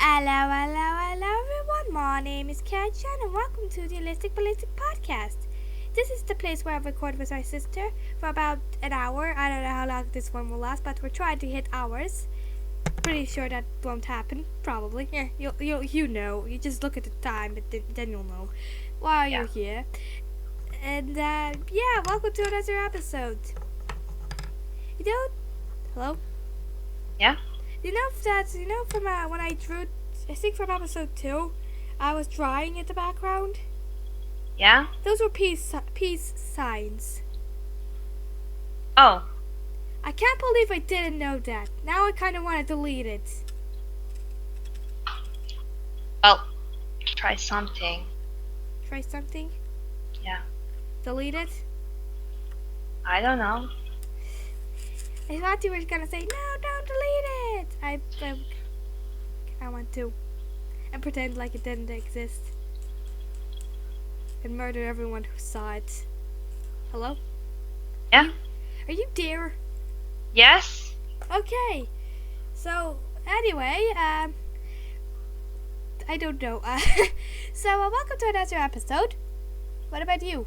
Hello everyone, my name is Katjan and welcome to the Alistick Balistick podcast. This is the place where I record with my sister for about an hour. I don't know how long this one will last, but we're trying to hit hours. Pretty sure that won't happen, probably. Yeah, you know, you just look at the time, but then you'll know while you're here. And welcome to another episode. Hello? Yeah? You know from when I drew, I think from episode 2, I was drawing in the background? Yeah? Those were peace signs. Oh. I can't believe I didn't know that. Now I kind of want to delete it. Well, try something. Try something? Yeah. Delete it? I don't know. I thought you were gonna say, no, don't delete it! I want to. And pretend like it didn't exist. And murder everyone who saw it. Hello? Yeah? Are you there? Yes? Okay. So, anyway, I don't know. Welcome to another episode. What about you?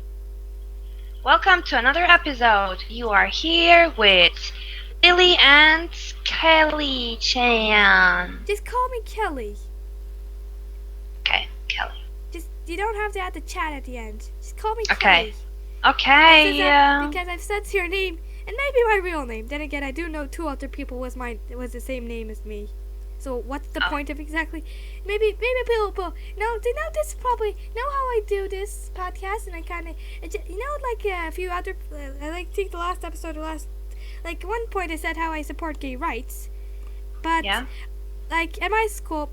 Welcome to another episode. You are here with Lily and Kelly Chan. Just call me Kelly. Okay, Kelly. You don't have to add the chat at the end. Just call me Okay. Kelly. Okay, Because I've said your name and maybe my real name. Then again, I do know 2 other people was the same name as me. So what's the point of exactly? Maybe people no, they know this probably know how I do this podcast, and I kind of like a few other I think the last episode like one point I said how I support gay rights, but like at my school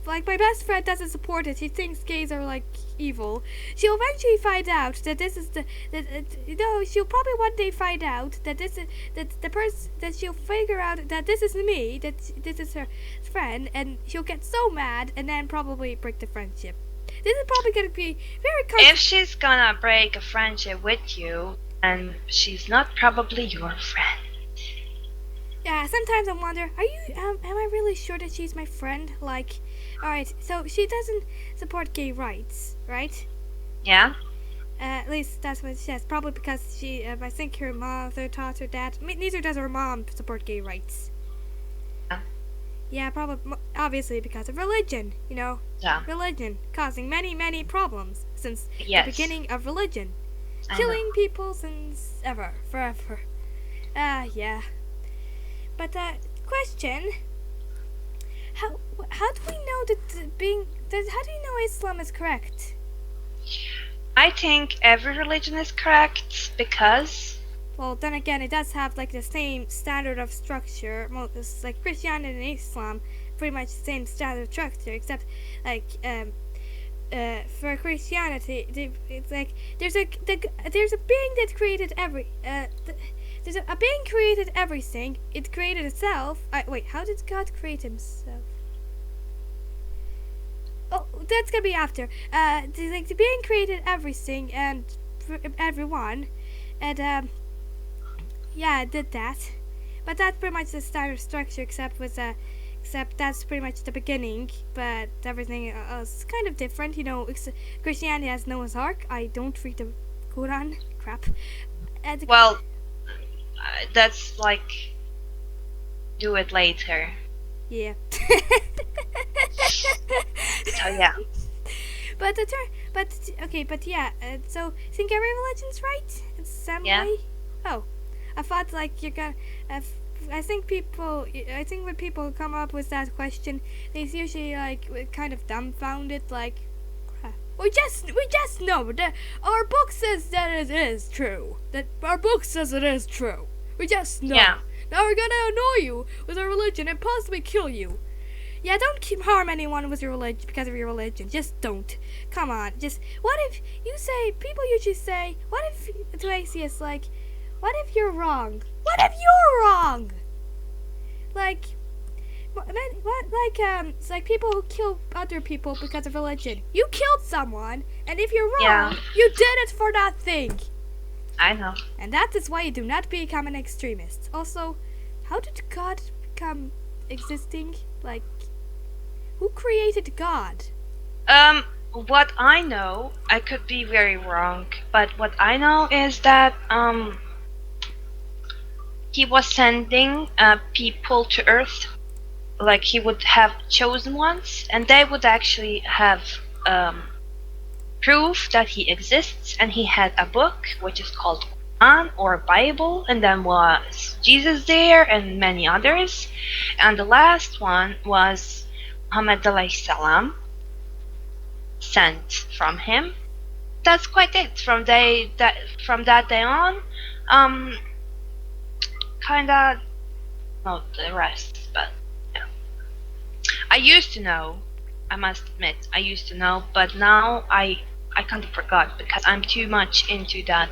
like my best friend doesn't support it. He thinks gays are like evil. She'll eventually find out that this is she'll probably one day find out that that she'll figure out that this is me, that this is her friend, and she'll get so mad and then probably break the friendship. This is probably gonna be very if she's gonna break a friendship with you, and she's not probably your friend. Yeah, sometimes I wonder, am I really sure that she's my friend? Like, alright, so she doesn't support gay rights, right? Yeah? At least that's what she says. Probably because I think her mother taught her that. Neither does her mom support gay rights. Yeah. Yeah, probably, obviously because of religion, you know? Yeah. Religion, causing many, many problems since the beginning of religion. Killing people since forever. Yeah. But question: how do we know how do you know Islam is correct? I think every religion is correct because. Well, then again, it does have like the same standard of structure. Like Christianity and Islam, pretty much the same standard of structure, except like for Christianity, it's like there's a being that created there's a being created everything. It created itself. Wait, how did God create himself? Oh, that's gonna be after. The being created everything and everyone, and it did that. But that's pretty much the standard structure, except that's pretty much the beginning. But everything else is kind of different. You know, Christianity has Noah's Ark. I don't read the Quran. Crap. Well. That's like, do it later. Yeah. So yeah. So think every religion's right in some way? Oh, I thought like you're gonna. I think when people come up with that question, they usually like kind of dumbfounded, like. We just know that our book says that it is true. That our book says it is true. We just know. Yeah. Now we're gonna annoy you with our religion and possibly kill you. Yeah, don't harm anyone with your religion because of your religion. Just don't. Come on. Just what if people usually say, what if to atheists like, what if you're wrong? What if you're wrong? Like. It's like people who kill other people because of religion. You killed someone, and if you're wrong, you did it for that thing. I know. And that is why you do not become an extremist. Also, how did God become existing? Like, who created God? What I know, I could be very wrong, but what I know is that he was sending people to Earth, like he would have chosen ones, and they would actually have proof that he exists, and he had a book which is called Quran or Bible, and then was Jesus there and many others, and the last one was Muhammad alayhi salam sent from him. That's quite it. From that day on, um, kinda not the rest, but yeah. I used to know. I must admit, I used to know, but now I kind of forgot because I'm too much into that,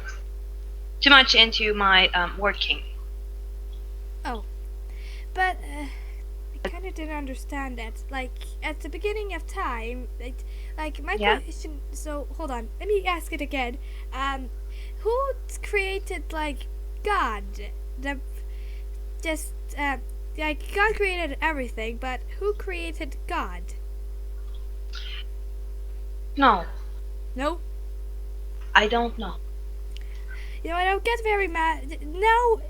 too much into my working. Oh, but I kind of didn't understand that. Like at the beginning of time, like my Yeah. question. So hold on, let me ask it again. Who created like God? The just like God created everything, but who created God? No, No. I don't know. You know, I don't get very mad. No,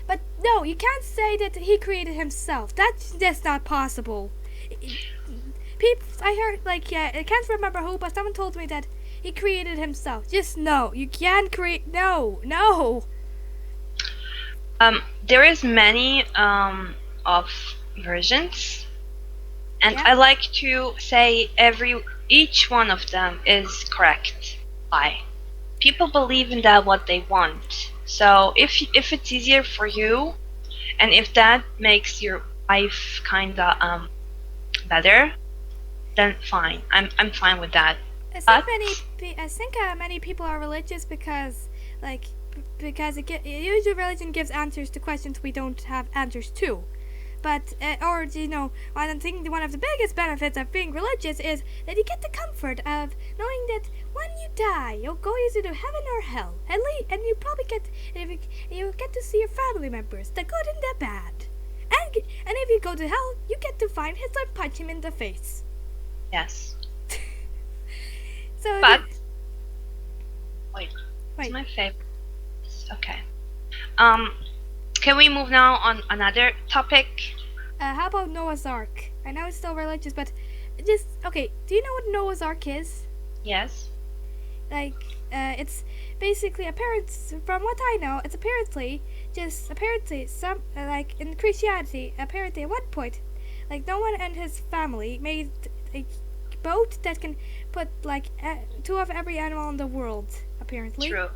but no, you can't say that he created himself. That's not possible. People, I heard like yeah, I can't remember who, but someone told me that he created himself. Just no, you can't create. No, no. There is many of versions, and Yeah. I like to say each one of them is correct. Why? People believe in that what they want. So if it's easier for you, and if that makes your life kinda better, then fine. I'm fine with that. But I think many people are religious because like because usually religion gives answers to questions we don't have answers to. But or you know, I think one of the biggest benefits of being religious is that you get the comfort of knowing that when you die, you'll go either to heaven or hell, and you probably get you get to see your family members, the good and the bad. And if you go to hell, you get to find Hitler and punch him in the face. yes. So But wait, wait. it's my favorite. Okay. Um, can we move now on another topic? How about Noah's Ark? I know it's still religious, but just okay. Do you know what Noah's Ark is? Yes. Like, it's basically from what I know, it's apparently some like in Christianity. Apparently, at one point, like Noah and his family made a boat that can put like two of every animal in the world. Apparently. True.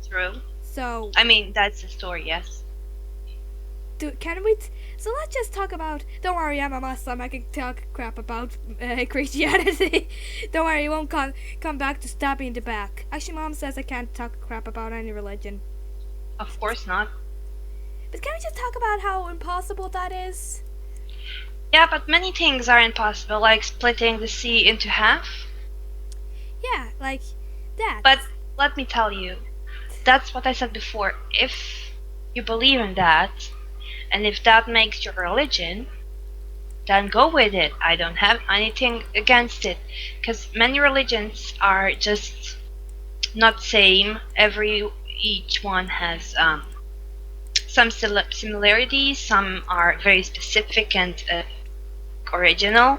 True. So. I mean, that's the story. Yes. Can we? So let's just talk about. Don't worry, I'm a Muslim. I can talk crap about Christianity. Don't worry, you won't come back to stab me in the back. Actually, Mom says I can't talk crap about any religion. Of course not. But can we just talk about how impossible that is? Yeah, but many things are impossible, like splitting the sea into half. Yeah, like that. But let me tell you, that's what I said before. If you believe in that, and if that makes your religion, then go with it. I don't have anything against it, because many religions are just not same. Each one has some similarities. Some are very specific and original,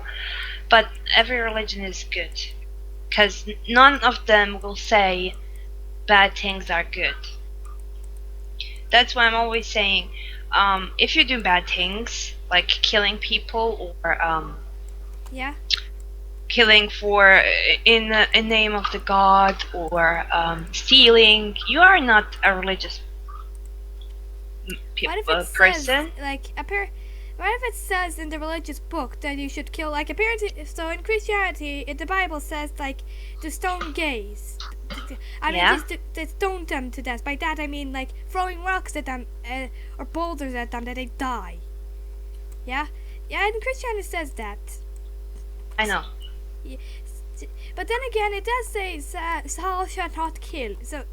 but every religion is good, because none of them will say bad things are good. That's why I'm always saying, if you do bad things like killing people or yeah. killing for in name of the god or stealing, you are not a religious What if it person. says like What if it says in the religious book that you should kill, like apparently, so in Christianity, in the Bible says like to stone gays. I mean, Yeah. just to stone them to death. By that I mean like throwing rocks at them or boulders at them that they die. Yeah, yeah. And Christianity says that. I know. Yeah. But then again, it does say "thou shalt not kill." So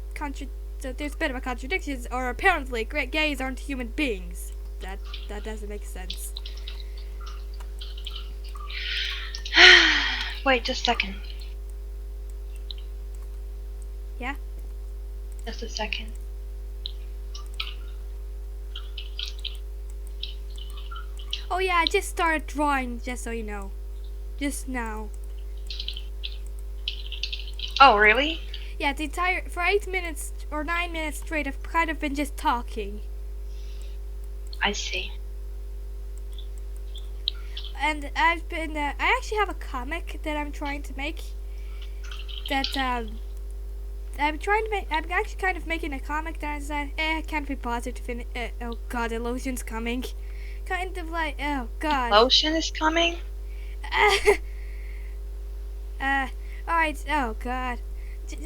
there's a bit of a contradiction. Or apparently, gays aren't human beings. That doesn't make sense. Wait, just a second. Yeah? Just a second. Oh yeah, I just started drawing, just so you know. Just now. Oh, really? Yeah, for 8 minutes or 9 minutes straight, I've kind of been just talking. I see. And I actually have a comic that I'm trying to make. That, I'm actually kind of making a comic that I said, I can't be bothered to finish. Oh god, illusion's coming. Kind of like, oh god. Lotion is coming? Alright, oh god.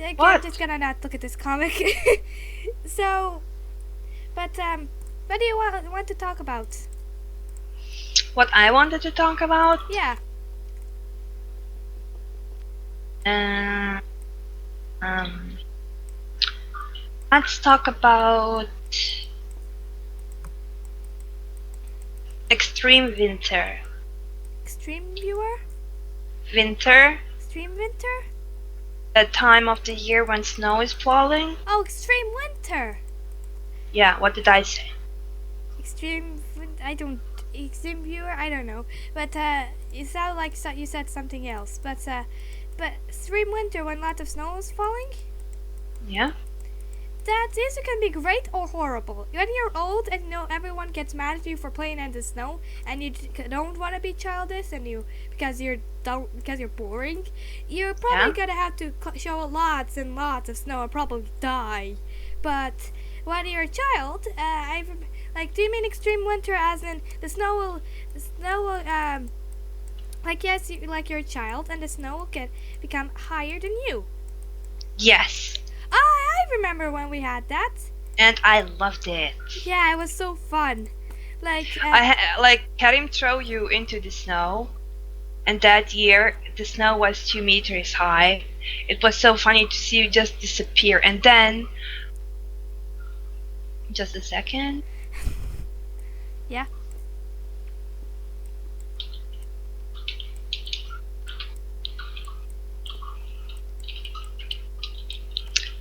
I'm What? just gonna not look at this comic. So, but, what do you want to talk about? What I wanted to talk about? Yeah. Uh, um, let's talk about extreme winter. Extreme viewer? Winter? Extreme winter? The time of the year when snow is falling? Oh, extreme winter! Yeah, what did I say? Extreme viewer? I don't know. But, it sounded like you said something else. But extreme winter when lots of snow is falling? Yeah? That either can be great or horrible. When you're old and you know everyone gets mad at you for playing in the snow, and you don't want to be childish, and because you're boring, you're probably gonna have to show lots and lots of snow and probably die. But when you're a child, do you mean extreme winter as in the snow will like yes, you're a child and the snow will become higher than you. Yes. I remember when we had that. And I loved it. Yeah, it was so fun. Like, I had him throw you into the snow, and that year the snow was 2 meters high. It was so funny to see you just disappear, and then just a second. Yeah.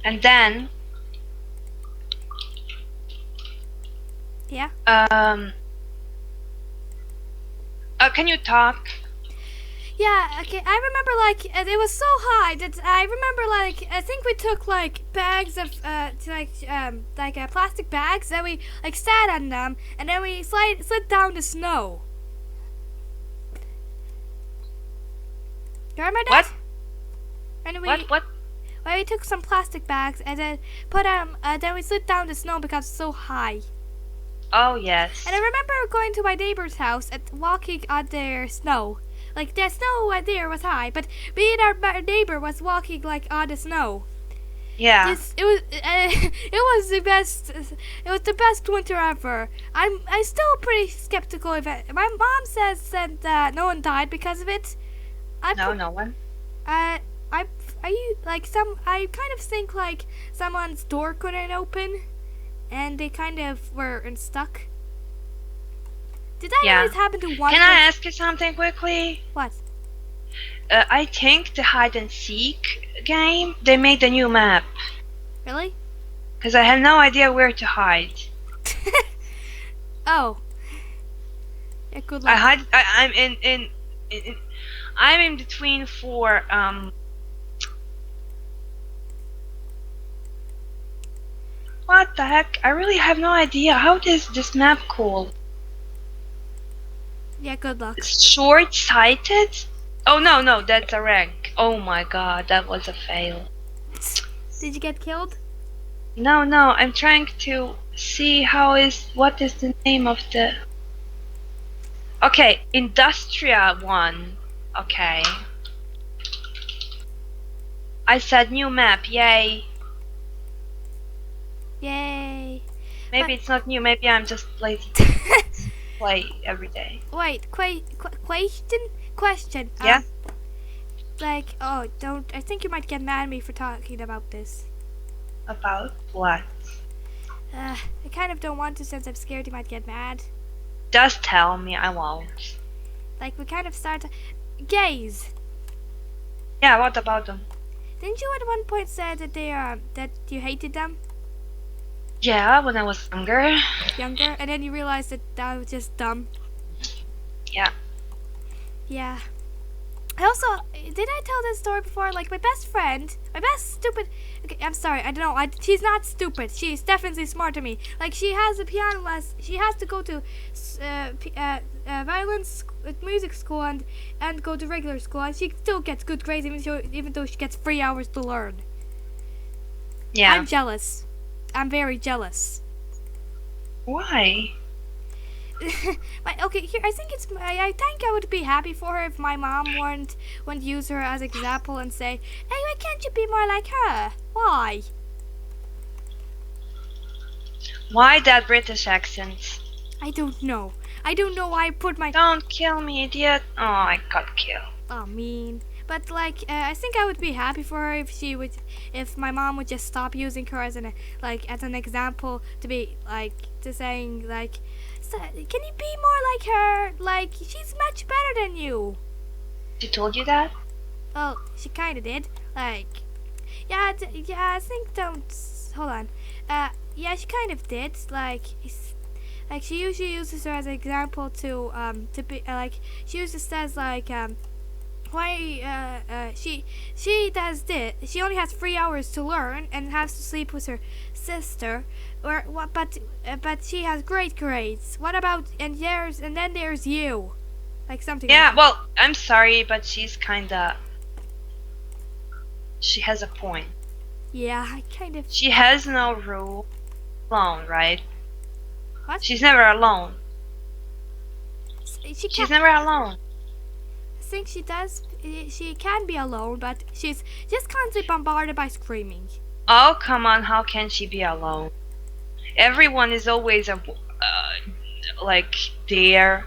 And then Yeah. Can you talk? Yeah, okay. I remember it was so high that I remember I think we took bags of plastic bags and we sat on them and then we slid down the snow. You remember that? What? And What? Well, we took some plastic bags and then then we slid down the snow because it's so high. Oh, yes. And I remember going to my neighbor's house and walking on their snow. Like, the snow out there was high, but me and our neighbor was walking, on the snow. Yeah. It was the best. It was the best winter ever. I'm still pretty skeptical of it. My mom says that no one died because of it. No one. I kind of think someone's door couldn't open, and they kind of were stuck. Did that always happen to one? Can I ask you something quickly? What? I think the hide and seek game, they made a new map. Really? Because I have no idea where to hide. Oh. Yeah, good luck. I'm I'm in between four what the heck? I really have no idea. How is this map called? Yeah, good luck. Short-sighted? Oh no, that's a rank. Oh my god, that was a fail. Did you get killed? No, I'm trying to see what is the name of the... Okay, Industria 1. Okay. I said new map, yay. Yay. Maybe it's not new, maybe I'm just lazy to play every day. Wait, question. Yeah? I think you might get mad at me for talking about this. About what? I kind of don't want to since I'm scared you might get mad. Just tell me, I won't. We kind of start gays. Yeah, what about them? Didn't you at one point say that that you hated them Yeah, when I was younger. younger, and then you realized that that was just dumb? Yeah. Yeah. I also did I tell this story before? Like my best friend, my best stupid. Okay, I'm sorry. I don't know. She's not stupid. She's definitely smarter than me. Like she has a piano lesson. She has to go to music school and go to regular school, and she still gets good grades even though she gets 3 hours to learn. Yeah. I'm jealous. I'm very jealous. Why? Okay, here I think I would be happy for her if my mom wouldn't use her as example and say, "Hey, why can't you be more like her? Why?" Why that British accent? I don't know. I don't know why I put my Don't kill me, idiot. Oh, I got killed. mean. But like, I think I would be happy for her if my mom would just stop using her as an example to be like to saying like, can you be more like her? Like she's much better than you. She told you that? Well, she kind of did. Like, yeah, I think don't hold on. Yeah, she kind of did. Like she usually uses her as an example to be like she usually says like why she does this. She only has 3 hours to learn and has to sleep with her sister. Or what? But she has great grades. What about and then there's you, like something. Yeah, like well, I'm sorry, but she's kinda. She has a point. yeah, I kind of. She has no rule alone, right? What? She's never alone. She's never alone. I think she does. She can be alone, but she's just constantly bombarded by screaming. Oh, come on, how can she be alone? Everyone is always like there,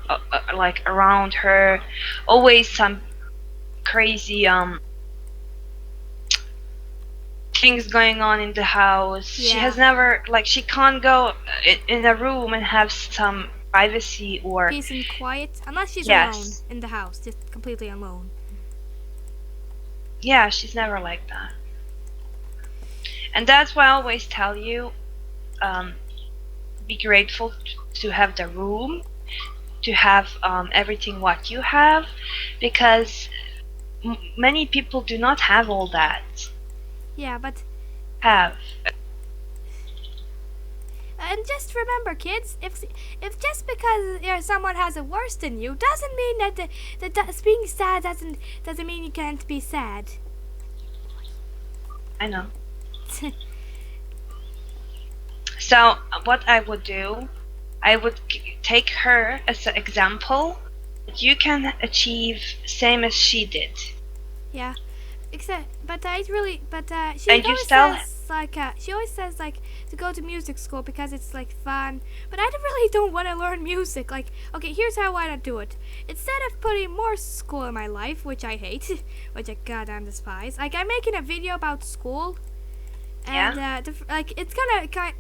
like around her. Always some crazy things going on in the house. Yeah. She has never she can't go in a room and have some privacy or Peace and quiet, unless she's Yes. alone in the house, just completely alone. yeah, she's never like that. And that's why I always tell you, be grateful to have the room, to have everything what you have, because many people do not have all that. Yeah, but Have. and just remember, kids, if just because someone has it worse than you doesn't mean that being sad doesn't mean you can't be sad. I know. So what I would do, I would take her as an example that you can achieve same as she did. Yeah. Except, but she And you always still- says like to go to music school because it's like fun. But I really don't want to learn music. Like, okay, here's how I want to do it. Instead of putting more school in my life, which I hate, which I goddamn despise, like I'm making a video about school. And it's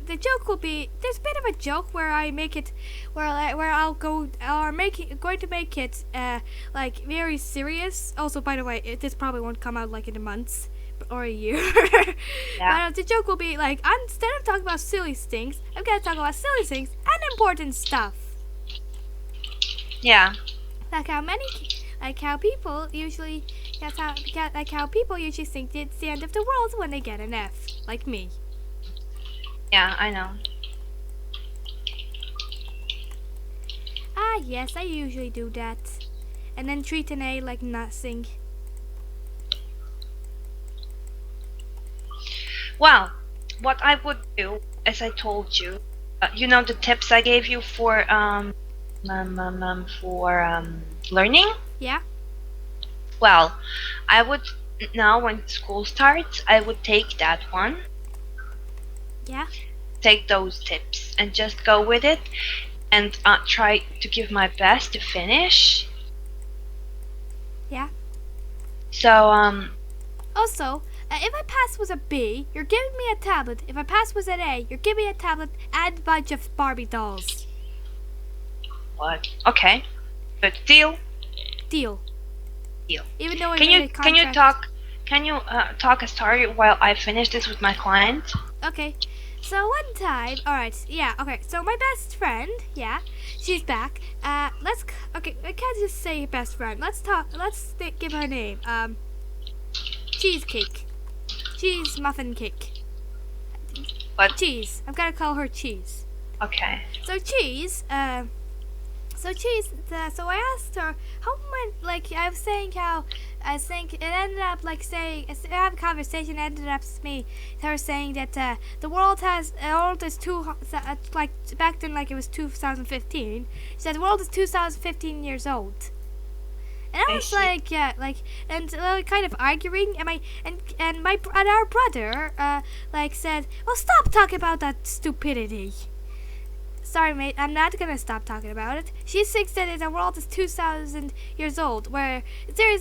the joke will be there's a bit of a joke where I make it where I'll go or going to make it like very serious. Also, by the way, this probably won't come out like in a month or a year. Yeah. But the joke will be like instead of talking about silly things, I'm gonna talk about silly things and important stuff. Yeah. Like how people usually think it's the end of the world when they get an F, like me. Yeah, I know. Ah, yes, I usually do that. And then treat an A like nothing. Well, what I would do, as I told you, you know the tips I gave you for learning. Yeah? Well, I would now when school starts, I would take that one, Yeah? take those tips, and just go with it, and try to give my best to finish. Yeah? So Also, if I pass with a B, you're giving me a tablet. If I pass with an A, you're giving me a tablet and a bunch of Barbie dolls. what? Okay, but deal. Deal. Deal. Even though I Can made a you contract. Can you talk a story while I finish this with my client? Okay. So one time, alright, yeah, okay. So my best friend, yeah, she's back. Okay, I can't just say best friend. Give her a name. Cheesecake. Cheese muffin cake. But Cheese. I'm gonna call her Cheese. okay. So Cheese, so I asked her how much, like, I was saying how, I think it ended up, like, saying, I have a conversation, ended up with me, her saying that, the world is like, back then, like, it was 2015, she said the world is 2015 years old. And I was like, yeah, like, and kind of arguing, and our brother, like, said, well, stop talking about that stupidity. Sorry, mate, I'm not gonna stop talking about it. She thinks that the world is 2,000 years old, where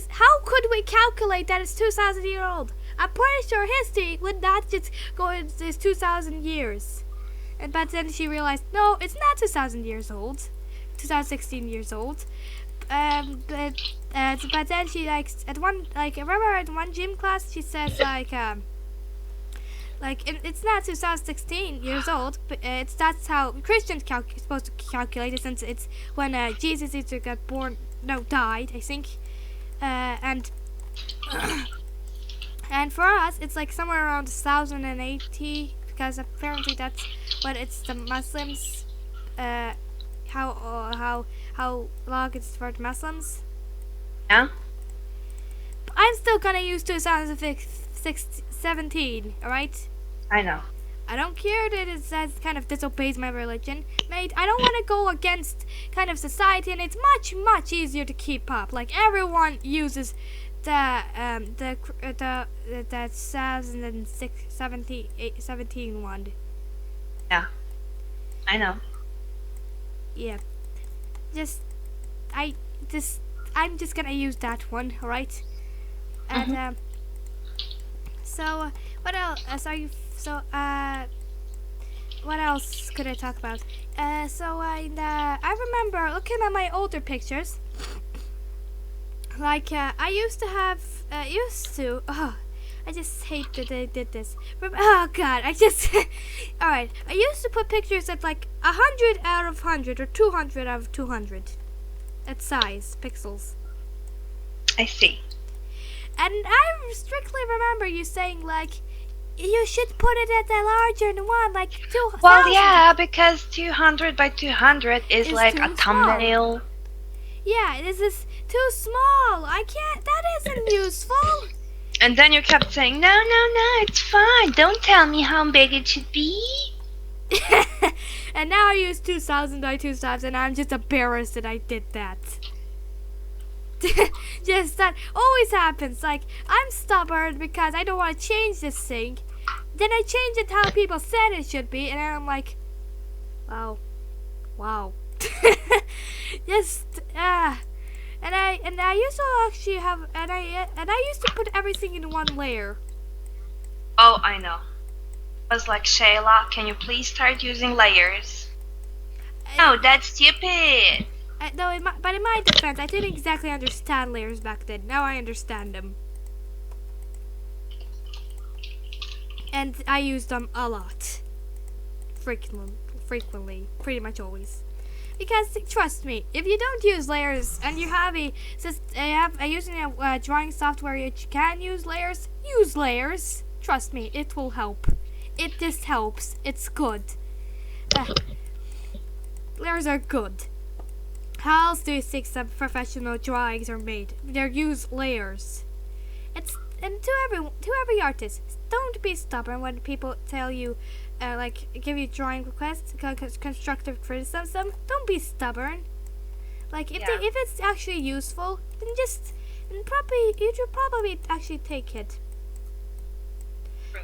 how could we calculate that it's 2,000 years old? I'm pretty sure history would not just go into 2,000 years. But then she realized, no, it's not 2,000 years old, 2016 years old. But then she, like, I remember at one gym class, she says, it's not 2016 years old, but that's how Christians supposed to calculate it, since it's when Jesus either died, I think, and and for us it's like somewhere around 1080, because apparently that's what it's the Muslims, how long it's for the Muslims. Yeah. I'm still gonna use 2017, alright? I know. I don't care that it says kind of disobeys my religion. Mate, I don't want to go against kind of society, and it's much, much easier to keep up. Like, everyone uses the 2017 one. Yeah. I know. Yeah. I'm just gonna use that one, alright? And, so, what else? What else could I talk about? I remember looking at my older pictures. Like, I used to have, I just hate that I did this. Oh god, alright, I used to put pictures at like 100 out of 100 or 200 out of 200. At size, pixels. I see. And I strictly remember you saying, like, you should put it at the larger one, like 2,000. Well, yeah, because 200 by 200 is like a thumbnail. Small. Yeah, this is too small. I can't, that isn't useful. And then you kept saying, no, it's fine. Don't tell me how big it should be. And now I use 2,000 by 2,000, and I'm just embarrassed that I did that. Just that always happens. Like, I'm stubborn because I don't want to change this thing. Then I change it how people said it should be, and then I'm like, wow. And I used to actually have, and I used to put everything in one layer. Oh, I know. I was like, Shayla, can you please start using layers? No, that's stupid. But in my defense, I didn't exactly understand layers back then. Now I understand them. And I use them a lot. Frequently. Pretty much always. Because, trust me, if you don't use layers, and you have using a drawing software you can use layers, use layers. Trust me, it will help. It just helps. It's good. Layers are good. How else do you think some professional drawings are made? They use layers. And to every artist, don't be stubborn when people tell you, give you drawing requests, constructive criticism. Don't be stubborn. Like, if it's actually useful, then you should probably actually take it.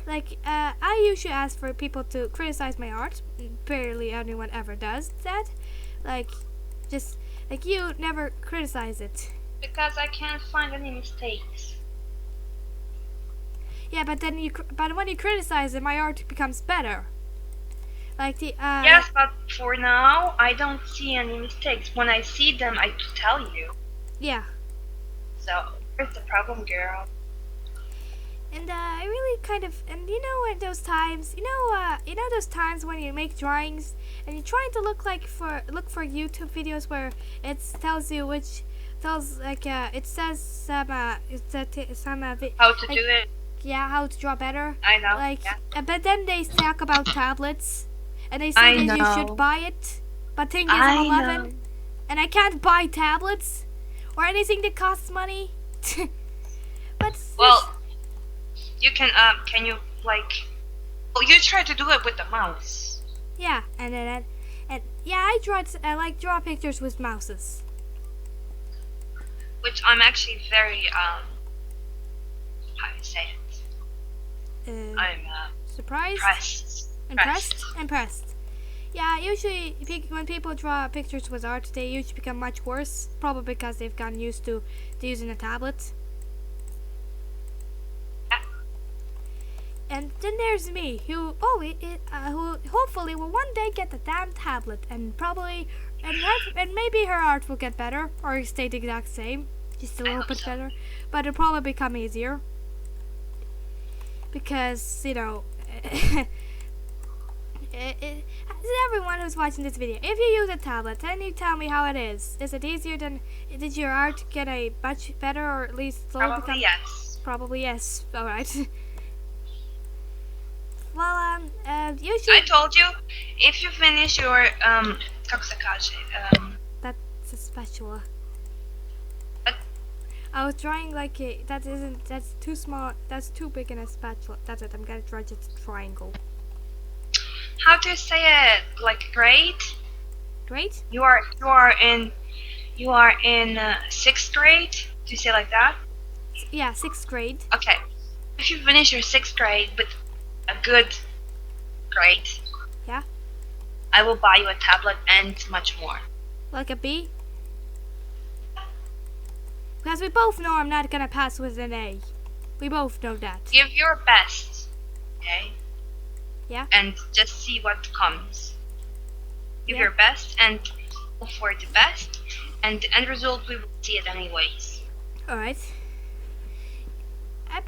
Like, I usually ask for people to criticize my art. Barely anyone ever does that. Like, you never criticize it. Because I can't find any mistakes. Yeah, but when you criticize it, my art becomes better. Like yes, but for now, I don't see any mistakes. When I see them, I tell you. Yeah. So, where's the problem, girl? And I really kind of, and in those times, those times when you make drawings and you're trying to look for YouTube videos where it tells you it says How to like, do it? yeah, how to draw better. I know. Like, Yeah. but then they talk about tablets, and they I say that you know. should buy it. But thing is, I'm 11, and I can't buy tablets or anything that costs money. But Well, you can you like? Well, you try to do it with the mouse. yeah, and yeah, I like draw pictures with mouses. Which I'm actually very how do you say it? I'm Surprised, impressed. Yeah, usually when people draw pictures with art, they usually become much worse, probably because they've gotten used to using a tablet. Yeah. And then there's me, who hopefully will one day get the damn tablet, and probably and maybe her art will get better or stay the exact same, just a little bit better, but it'll probably become easier because everyone who's watching this video, if you use a tablet, then you tell me how it is. Is it easier than? Did your art get a much better, or at least slowly Probably yes. Probably yes. All right. Well, you should. I told you, if you finish your как se kaže, That's a spatula. What? I was drawing like that's too small. That's too big in a spatula. That's it. I'm gonna draw just a triangle. how do you say it? Like grade? Great. You are in 6th grade. Do you say like that? Yeah, 6th grade. Okay. If you finish your 6th grade with a good grade, Yeah. I will buy you a tablet and much more. Like a B. Because we both know I'm not gonna pass with an A. We both know that. Give your best, okay? Yeah. And just see what comes. Give Yeah. your best and hope for the best, and the end result we will see it anyways. All right. I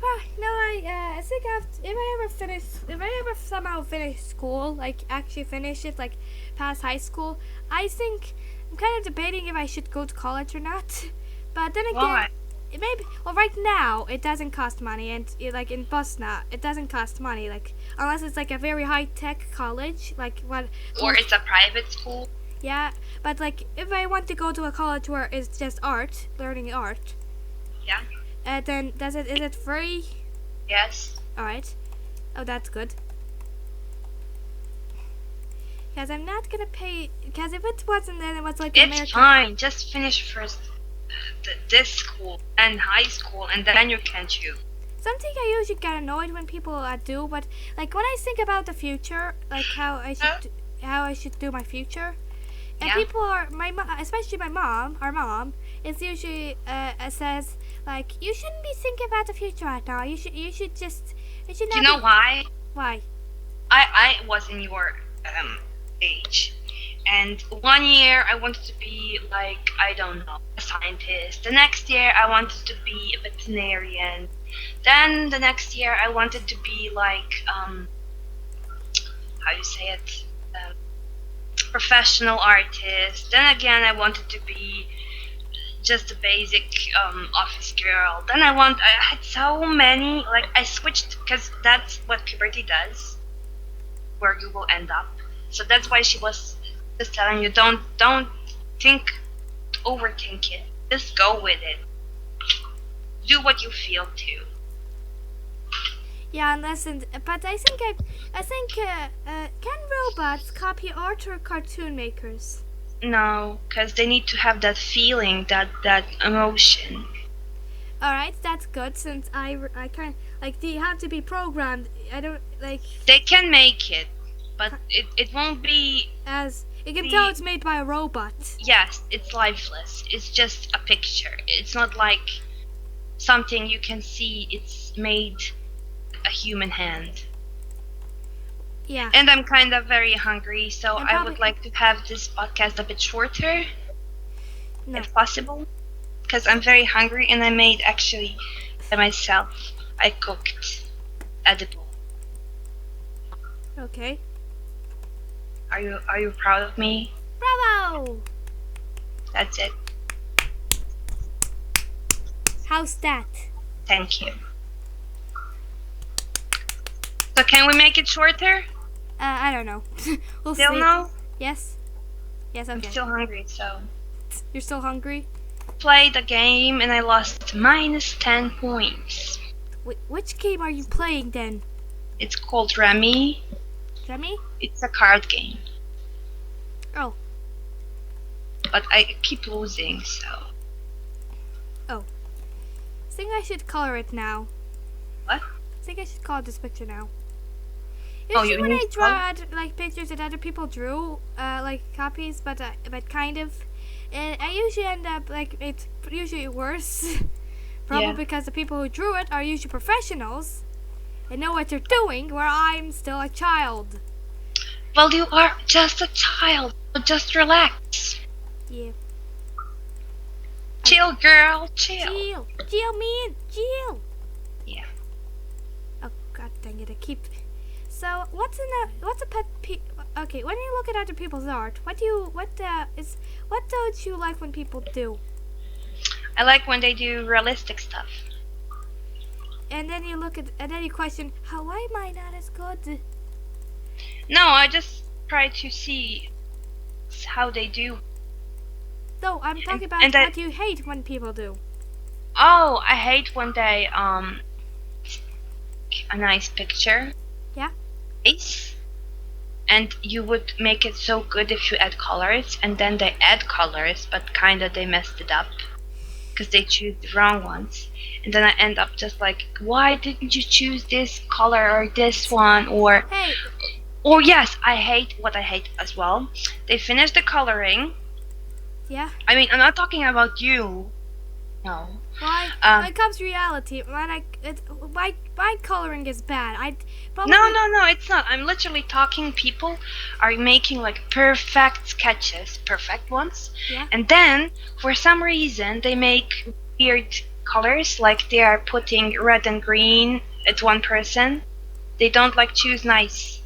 think if I ever somehow finish school, like actually finish it, like pass high school, I think I'm kind of debating if I should go to college or not. But then again, Why? right now it doesn't cost money, and like in Bosnia, it doesn't cost money, like unless it's like a very high tech college, like what. Or it's a private school. Yeah, but like if I want to go to a college where it's just art, learning art, Yeah. then is it free? Yes. All right. Oh, that's good. Because I'm not gonna pay. Because if it wasn't, then it was like It's American. fine. Just finish first this school and high school, and then you can choose. Something I usually get annoyed when people do, but like when I think about the future, like how I should do my future, and Yeah. people are especially my mom. Our mom is usually says like you shouldn't be thinking about the future right now. You should not. Do you know why? Why? I was in your age, and one year I wanted to be like, I don't know, a scientist. The next year I wanted to be a veterinarian. Then the next year I wanted to be like how you say it, professional artist. Then again I wanted to be just a basic office girl. Then I had so many, like I switched, because that's what puberty does, where you will end up. So that's why she was just telling you, don't overthink it. Just go with it. Do what you feel too. Yeah, but I think can robots copy art or cartoon makers? No, because they need to have that feeling, that emotion. All right, that's good. Since I kind like they have to be programmed. I don't like They can make it, but it won't be. as you can tell it's made by a robot. Yes, it's lifeless. It's just a picture. It's not like something you can see. It's made a human hand. Yeah. And I'm kind of very hungry, so And I would like to have this podcast a bit shorter, No. if possible, because I'm very hungry and I made actually by myself I cooked edible. Okay. Are you proud of me? Bravo! That's it. How's that? Thank you. So can we make it shorter? I don't know. We'll Still see. no? Yes? Yes, I'm okay. still hungry, so. You're still hungry? Played the game and I lost minus 10 points. Wait, which game are you playing then? It's called Remy. Remy? It's a card game. Oh. But I keep losing, so. I think I should color it now. What? I think I should color this picture now. Oh, Usually you when need I to draw like pictures that other people drew, like copies, but kind of, I usually end up like it's usually worse. Probably Yeah. because the people who drew it are usually professionals and know what they're doing, where I'm still a child. Well, you are just a child. So just relax. Yeah. Chill, girl. Chill. Jill, man, Jill. Yeah. Oh god dang it! I keep. So what's a pet peeve? Okay, when you look at other people's art, what don't you like when people do? I like when they do realistic stuff. And then you look at and then you question, why am I not as good? No, I just try to see how they do. No, I'm talking about and what you hate when people do. Oh, I hate when they a nice picture. Yeah. Face. And you would make it so good if you add colors, and then they add colors, but kinda they messed it up because they choose the wrong ones, and then I end up just like, why didn't you choose this color or this one or Hey. or yes, I hate what I hate as well. They finish the coloring. Yeah. I mean, I'm not talking about you. No. Why? When it comes to reality, my coloring is bad. I probably No, it's not. I'm literally talking people are making like perfect sketches, perfect ones. Yeah. And then, for some reason, they make weird colors, like they are putting red and green at one person. They don't like choose nice,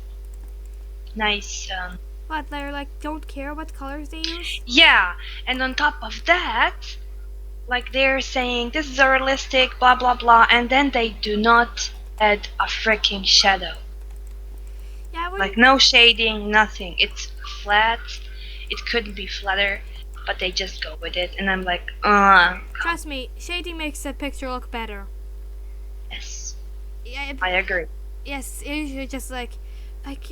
But they're like don't care what colors they use. yeah, and on top of that, like they're saying this is a realistic, blah blah blah, and then they do not add a freaking shadow. Yeah. Like no shading, nothing. It's flat. It couldn't be flatter, but they just go with it, and I'm like, Trust me, shading makes the picture look better. yes, Yeah. I agree. Yes, usually just like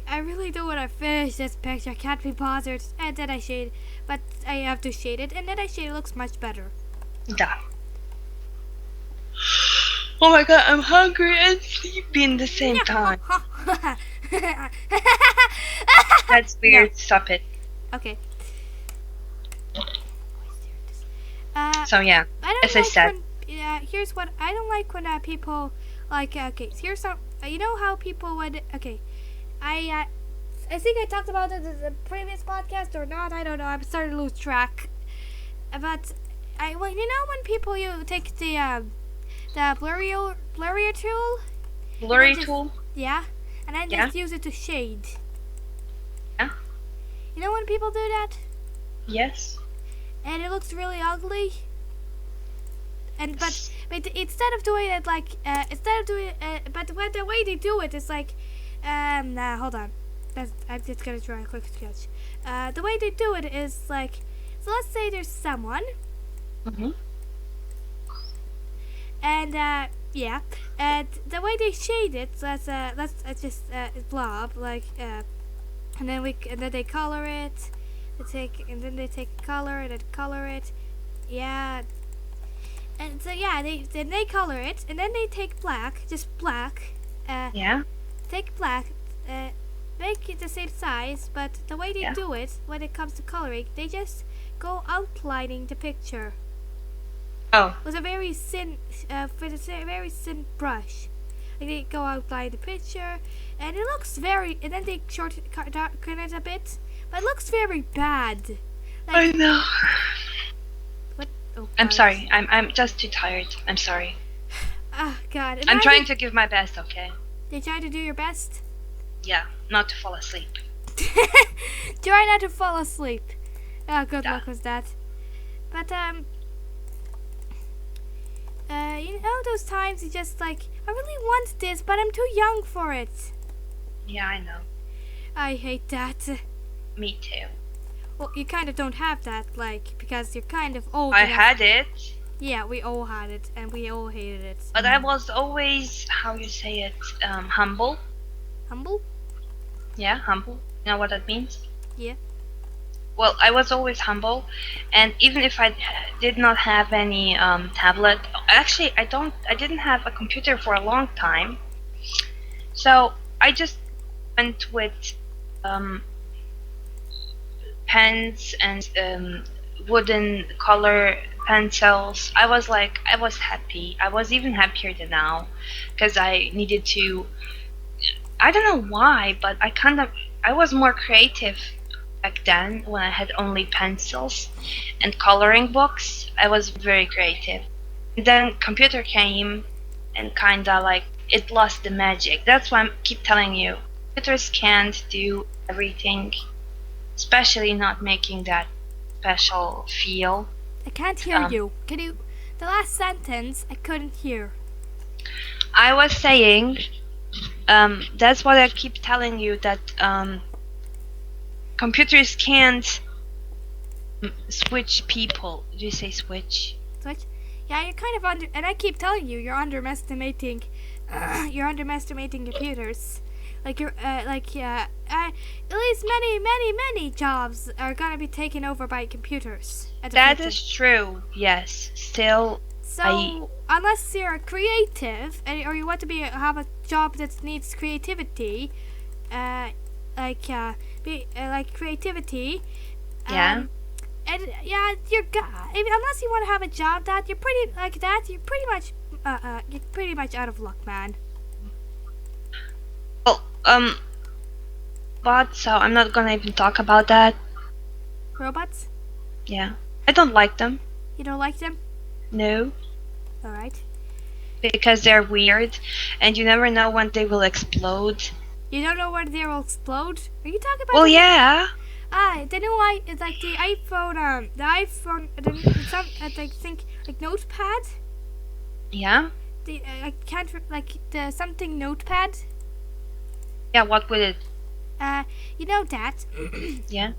I really don't want to finish this picture. I can't be bothered. And then I shade, but I have to shade it, and then I shade it looks much better. Duh. Oh my god, I'm hungry and sleepy in the same time. That's weird. Stop it. Okay. So yeah, I don't as I like said. when, here's what I don't like when people like. Okay, here's some. You know how people would. Okay, I think I talked about it in the previous podcast or not. I don't know. I'm starting to lose track. But well, you know when people you take the blurrier tool. Blurry tool. Yeah, and then Yeah. just use it to shade. Yeah. You know when people do that, Yes. and it looks really ugly. And but instead of doing it like but when the way they do it is like hold on, I'm just gonna draw a quick sketch. The way they do it is like, so let's say there's someone, Mhm. and yeah, and the way they shade it, let's just blob like and then they color it, and then they take color and then color it, yeah. And so yeah, they color it, and then they take black, just black. Yeah. Take black, make it the same size, but the way they Yeah. do it when it comes to coloring, they just go outlining the picture Oh. with a very thin brush. Like they go outline the picture, and it looks very. And then they darken it a bit, but it looks very bad. I know. What? Oh, I'm God. sorry. I'm just too tired. I'm sorry. Oh God. I'm trying to give my best, okay? They try to do your best. Yeah, not to fall asleep. Try not to fall asleep. Oh, good Yeah. luck with that. But you know those times you just like, I really want this, but I'm too young for it. Yeah, I know. I hate that. Me too. Well, you kind of don't have that, like, because you're kind of old I enough. had it, Yeah, we all had it, and we all hated it. but I was always, how you say it, humble. Humble? Yeah, humble. You know what that means? Yeah. Well, I was always humble, and even if I did not have any tablet, actually, I didn't have a computer for a long time. So I just went with um, pens and wooden color pencils. I was happy. I was even happier than now because I needed to. I don't know why, but I was more creative back then when I had only pencils and coloring books. I was very creative. And then computer came and kinda like it lost the magic. That's why I keep telling you, computers can't do everything, especially not making that special feel. I can't hear you. Can you? The last sentence I couldn't hear. I was saying, that's what I keep telling you that computers can't switch people. Do you say switch? Switch? Yeah, you're kind of and I keep telling you, you're underestimating. You're underestimating computers. Like at least many jobs are gonna be taken over by computers. That is true. Yes. Still, so unless you're creative or you want to have a job that needs creativity, like creativity. Yeah. And yeah, unless you want to have a job that you're pretty much out of luck, man. Well, but so I'm not gonna even talk about that. Robots? Yeah. I don't like them. You don't like them? No. Alright. Because they're weird, and you never know when they will explode. You don't know when they will explode? Are you talking about? Well, yeah. The new it's like the iPhone, I think, like notepad? Yeah? I can't, like, the something notepad? Yeah, what with it? You know that. Yeah?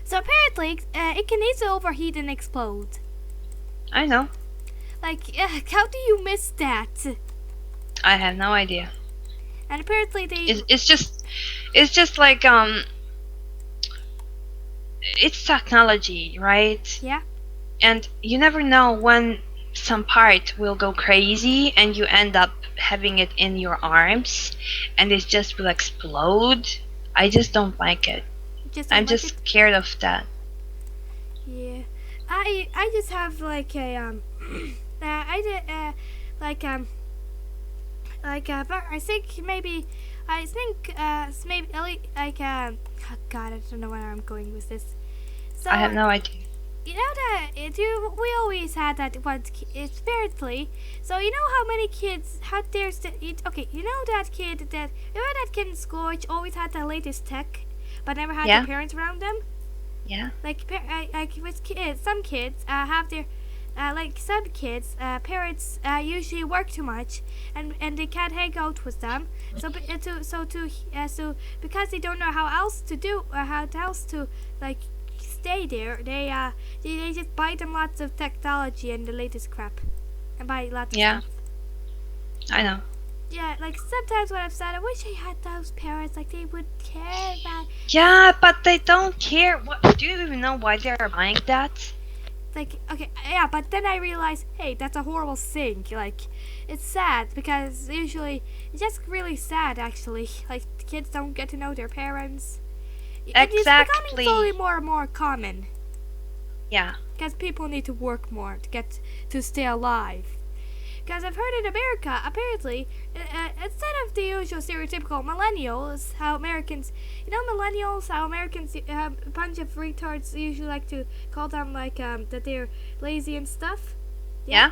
So apparently, it can easily overheat and explode. I know. Like, how do you miss that? I have no idea. And apparently It's just like, it's technology, right? Yeah. And you never know when some part will go crazy and you end up having it in your arms and it just will explode. I just don't like it. I'm just scared of that. Yeah. I just have like a I think maybe like oh God, I don't know where I'm going with this. So I have no idea. You know that we always had that one. It's apparently. So you know how many kids had theirs to eat. Okay, you know that kid in school which always had the latest tech, but never had their parents around them. Yeah. Like with kids, some kids have their. Like some kids, parents usually work too much, and they can't hang out with them. So because they don't know how else to like stay there, they just buy them lots of technology and the latest crap, and buy lots of stuff. I know. Yeah, like sometimes when I've said, I wish I had those parents, like they would care about. Yeah, but they don't care. What? Do you even know why they're buying that? Like, okay, yeah, but then I realized, hey, that's a horrible thing. Like, it's sad because usually it's just really sad, actually. Like, kids don't get to know their parents. Exactly. It's becoming slowly more and more common. Yeah. Because people need to work more to stay alive. Because I've heard in America, apparently, instead of the usual stereotypical millennials, how Americans, a bunch of retards usually like to call them, like, that they're lazy and stuff. Yeah?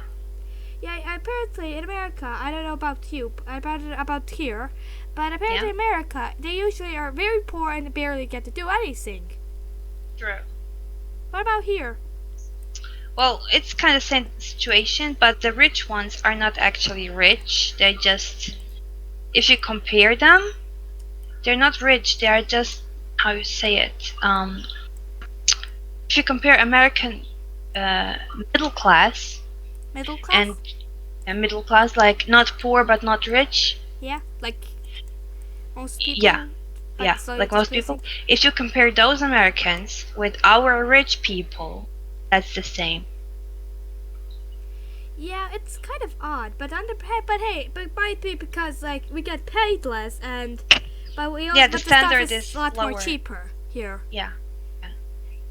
Yeah, apparently in America, I don't know about you, about here, but apparently Yeah. in America, they usually are very poor and barely get to do anything. True. What about here? Well, it's kind of same situation, but the rich ones are not actually rich. They just, if you compare them, they're not rich. They are just, how you say it. If you compare American uh, middle class Middle and class? middle class, like not poor but not rich. Yeah, like most Yeah, people, like yeah, so like just most people. basic. If you compare those Americans with our rich people, that's the same. Yeah, it's kind of odd, but but might be because like we get paid less Yeah, the but the stuff standard is a is lot more lower. cheaper here. Yeah,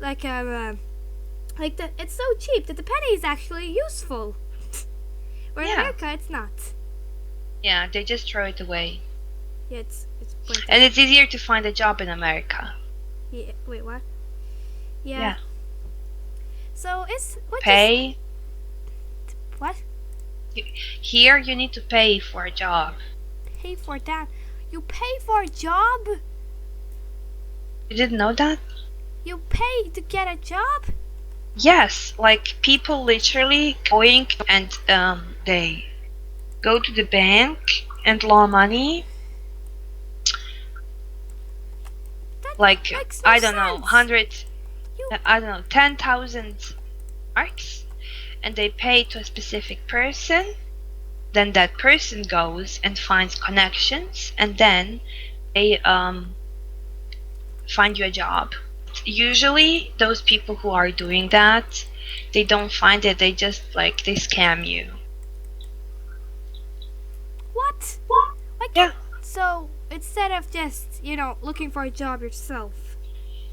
Like it's so cheap that the penny is actually useful. Where in yeah, America it's not. yeah. They just throw it away, Yeah, it's pointless. and it's easier to find a job in America. Yeah, wait, what? Yeah. Yeah, So it's pay. what? Here, you need to pay for a job. Pay for that? You pay for a job? You didn't know that? You pay to get a job? Yes, like people literally going and they go to the bank and loan money, That like makes no I don't know, sense. 100, You I don't know, 10,000 marks, and they pay to a specific person. Then that person goes and finds connections, and then they find you a job. Usually, those people who are doing that, they don't find it. They just like they scam you. what? Like Yeah. so instead of just, looking for a job yourself.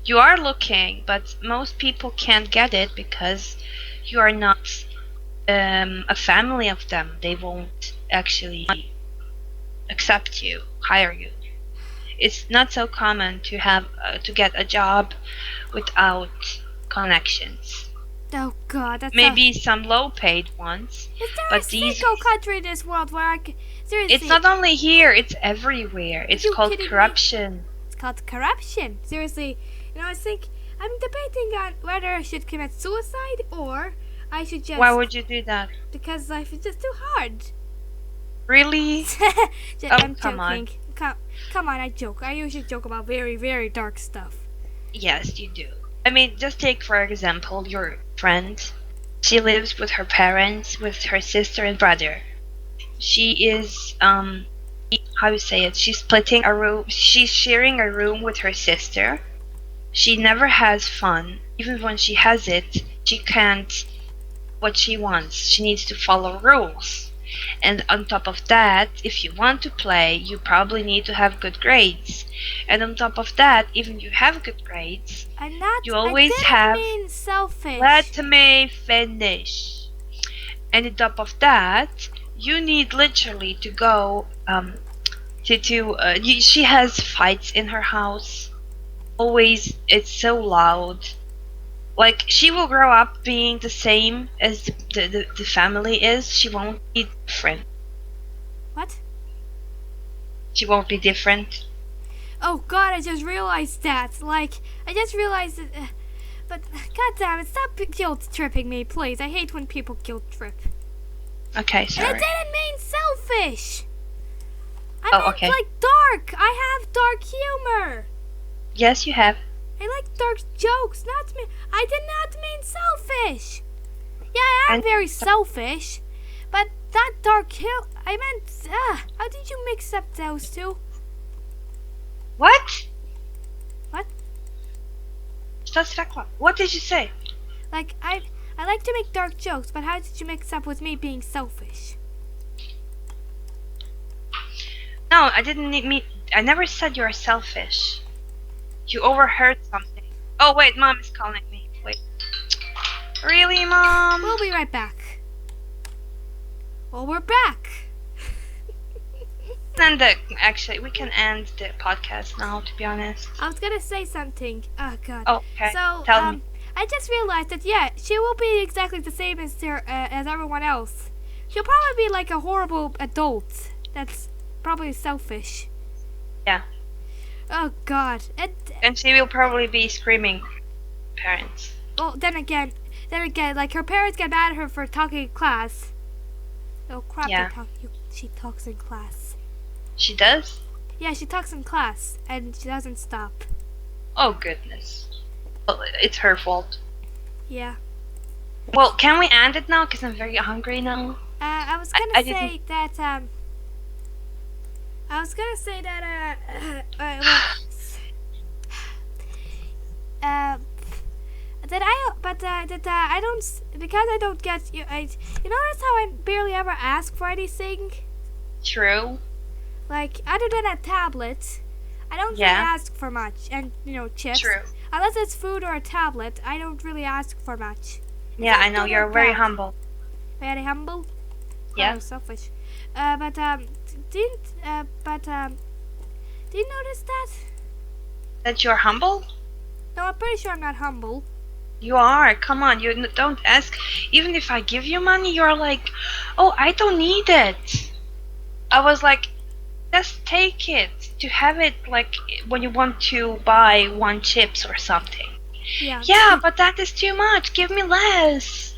You are looking, but most people can't get it because you are not a family of them. They won't actually accept you, hire you. It's not so common to have to get a job without connections. Oh god, that's Maybe some low-paid ones, Is there a but these. single country in this world where seriously? It's not only here; it's everywhere. It's you called kidding me? corruption. It's called corruption. Seriously, I think I'm debating on whether I should commit suicide or I should just. Why would you do that? Because life is just too hard. Really? I'm come on. joking. Come on, I joke. I usually joke about very, very dark stuff. Yes, you do. I mean, just take for example your friend. She lives with her parents, with her sister and brother. She is how you say it? She's splitting a room. She's sharing a room with her sister. She never has fun. Even when she has it, she can't what she wants. She needs to follow rules. And on top of that, if you want to play, you probably need to have good grades. And on top of that, even you have good grades, I'm not. you always I didn't have. mean selfish. Let me finish. And on top of that, you need literally to go she has fights in her house. Always, it's so loud. Like she will grow up being the same as the family is. She won't be different. What? She won't be different. Oh god, I just realized that. Like, I just realized that. But, goddamn it, stop guilt tripping me, please. I hate when people guilt trip. Okay, And I sorry. didn't mean selfish. I Oh, meant okay. like dark. I have dark humor. Yes, you have. I like dark jokes, not me. I did not mean selfish. Yeah, I am And- very selfish. But that dark humor, I meant, how did you mix up those two? What? What? What did you say? Like, I like to make dark jokes, but how did you mix up with me being selfish? No, I didn't need me. I never said you're selfish. You overheard something. Oh wait, mom is calling me. Wait. Really, mom? We'll be right back. Well, we're back. Actually, we can end the podcast now. To be honest. I was gonna say something. Oh god. Oh, okay. So, Tell me. I just realized that she will be exactly the same as everyone else. She'll probably be like a horrible adult. That's probably selfish. Yeah. Oh God. And she will probably be screaming parents. Well, then again, like her parents get mad at her for talking in class. Oh crap! Yeah. She talks in class. She does? Yeah, she talks in class, and she doesn't stop. Oh goodness. Well, it's her fault. Yeah. Well, can we end it now? Because I'm very hungry now. I was gonna say that I don't because I don't get you. You notice how I barely ever ask for anything. True. Like other than a tablet, I don't really ask for much, and chips. True. Unless it's food or a tablet, I don't really ask for much. Yeah, I know you're very humble. Very humble. Yeah. Oh, selfish. Do you notice that? That you're humble? No, I'm pretty sure I'm not humble. You are. Come on, you don't ask. Even if I give you money, you're like, oh, I don't need it. I was like, just take it. To have it like when you want to buy one chips or something. Yeah. Yeah, but that is too much. Give me less.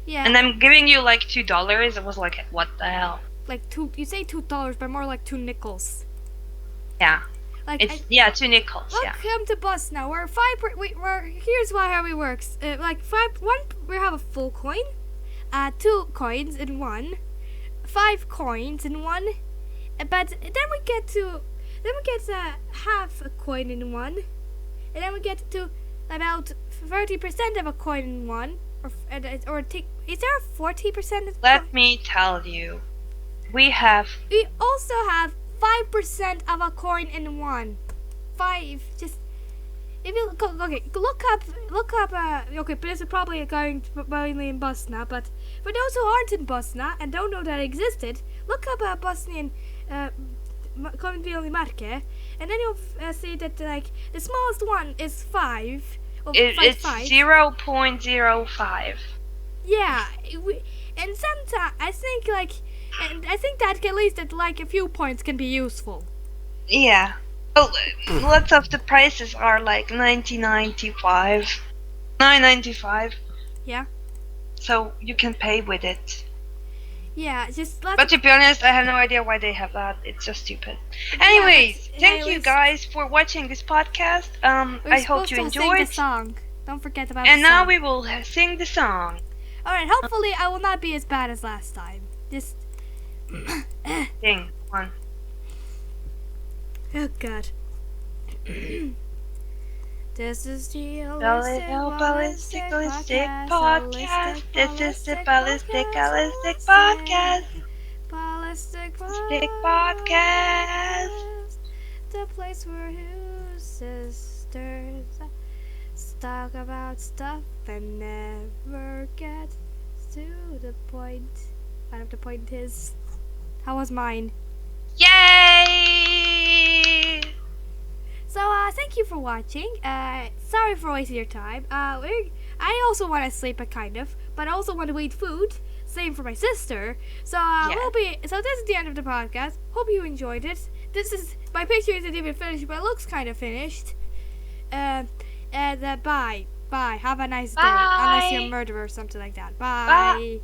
Yeah. And I'm giving you like $2. I was like, what the hell? Like you say $2, but more like 2 nickels. Yeah. Like it's 2 nickels. Welcome to bus now. We're here's how it works. We have a full coin, 2 coins in one, 5 coins in one, but then we get half a coin in one, and then we get to about 30% of a coin in one, is there a 40%? Let me tell you, we also have 5% of a coin in one. 5. Just if you look up. Okay, but this is probably going mainly in Bosnia. But for those who aren't in Bosnia and don't know that it existed, look up Bosnian konventionalne marke, and then you'll see that like the smallest one is 5. It's 0.05. Yeah, and sometimes I think that at least a few points can be useful. Yeah. Well, lots of the prices are like 9.95. Yeah. So you can pay with it. Yeah, But to be honest, I have no idea why they have that. It's just stupid. Anyways, thank you guys for watching this podcast. I hope you enjoyed. Sing the song. Don't forget about and the song. now we will sing the song. Alright, hopefully I will not be as bad as last time. Just Sing one. Oh God. This is the Ballistic podcast. This is the Ballistic podcast. Ballistic podcast. The place where two sisters talk about stuff and never get to the point. One of the point is, how was mine? Yay! So, thank you for watching. Sorry for wasting your time. I also want to sleep, kind of, but I also want to eat food. Same for my sister. So, this is the end of the podcast. Hope you enjoyed it. My picture isn't even finished, but it looks kind of finished. Bye. Have a nice day. Unless you're a murderer or something like that. Bye.